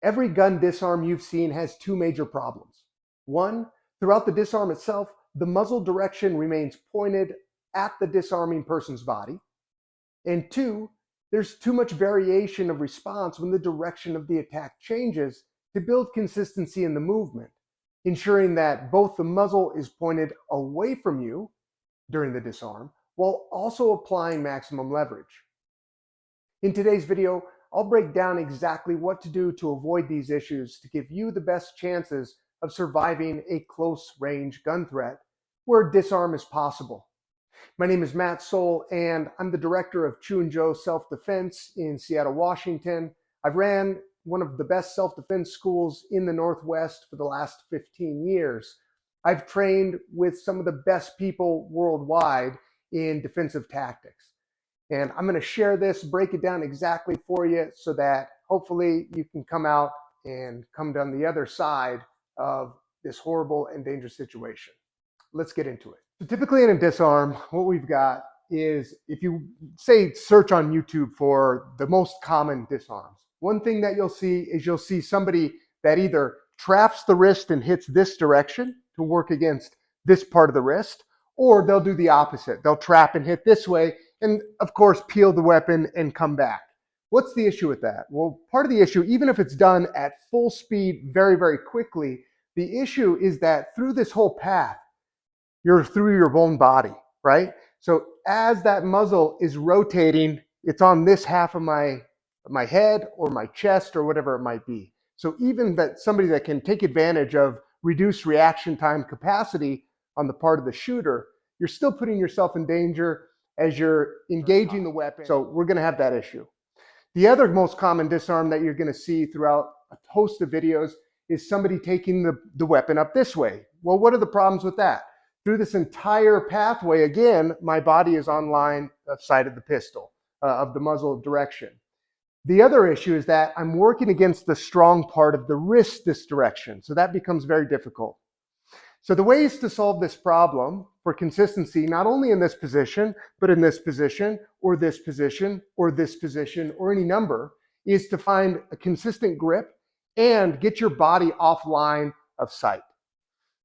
Every gun disarm you've seen has two major problems. One, throughout the disarm itself, the muzzle direction remains pointed at the disarming person's body. And two, there's too much variation of response when the direction of the attack changes to build consistency in the movement, ensuring that both the muzzle is pointed away from you during the disarm while also applying maximum leverage. In today's video, I'll break down exactly what to do to avoid these issues to give you the best chances of surviving a close-range gun threat where disarm is possible. My name is Matt Soul, and I'm the director of Chu and Joe Self-Defense in Seattle, Washington. I've ran one of the best self-defense schools in the Northwest for the last 15 years. I've trained with some of the best people worldwide in defensive tactics. And I'm going to share this, break it down exactly for you so that hopefully you can come out and come down the other side of this horrible and dangerous situation. Let's get into it. So typically in a disarm, what we've got is, if you say search on YouTube for the most common disarms, one thing that you'll see somebody that either traps the wrist and hits this direction to work against this part of the wrist, or they'll do the opposite. They'll trap and hit this way, and of course peel the weapon and come back. What's the issue with that? Well, part of the issue, even if it's done at full speed very, very quickly, the issue is that through this whole path, you're through your own body, right? So as that muzzle is rotating, it's on this half of my head or my chest or whatever it might be. So even that somebody that can take advantage of reduced reaction time capacity on the part of the shooter, you're still putting yourself in danger as you're engaging the weapon. So we're going to have that issue. The other most common disarm that you're going to see throughout a host of videos is somebody taking the weapon up this way. Well, what are the problems with that? Through this entire pathway, again, my body is on line of sight of the pistol, of the muzzle direction. The other issue is that I'm working against the strong part of the wrist this direction, so that becomes very difficult. So the ways to solve this problem for consistency, not only in this position, but in this position, or this position, or this position, or any number, is to find a consistent grip and get your body offline of sight.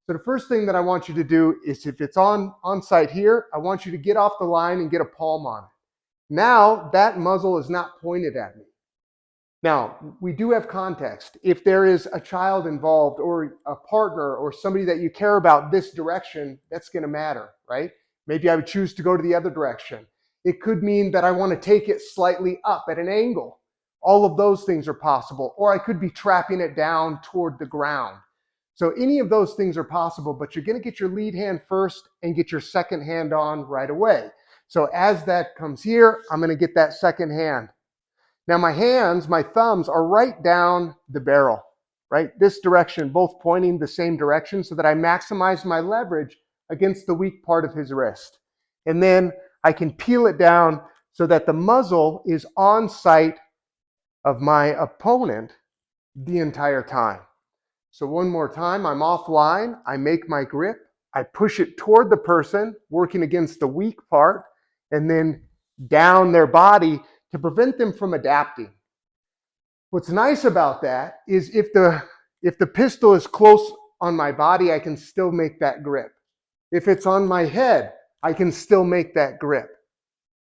So the first thing that I want you to do is, if it's on sight here, I want you to get off the line and get a palm on it. Now that muzzle is not pointed at me. Now, we do have context. If there is a child involved or a partner or somebody that you care about this direction, that's going to matter, right? Maybe I would choose to go to the other direction. It could mean that I want to take it slightly up at an angle. All of those things are possible. Or I could be trapping it down toward the ground. So any of those things are possible, but you're going to get your lead hand first and get your second hand on right away. So as that comes here, I'm going to get that second hand. Now my hands, my thumbs are right down the barrel, right? This direction, both pointing the same direction so that I maximize my leverage against the weak part of his wrist. And then I can peel it down so that the muzzle is on sight of my opponent the entire time. So one more time, I'm offline, I make my grip, I push it toward the person, working against the weak part, and then down their body to prevent them from adapting. What's nice about that is if the pistol is close on my body, I can still make that grip. If it's on my head, I can still make that grip.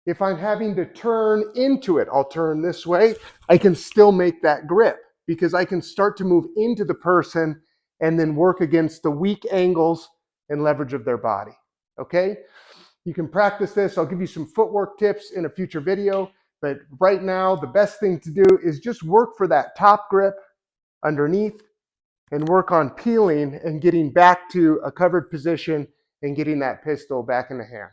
If I'm having to turn into it, I'll turn this way, I can still make that grip because I can start to move into the person and then work against the weak angles and leverage of their body, okay? You can practice this. I'll give you some footwork tips in a future video. But right now, the best thing to do is just work for that top grip underneath and work on peeling and getting back to a covered position and getting that pistol back in the hand.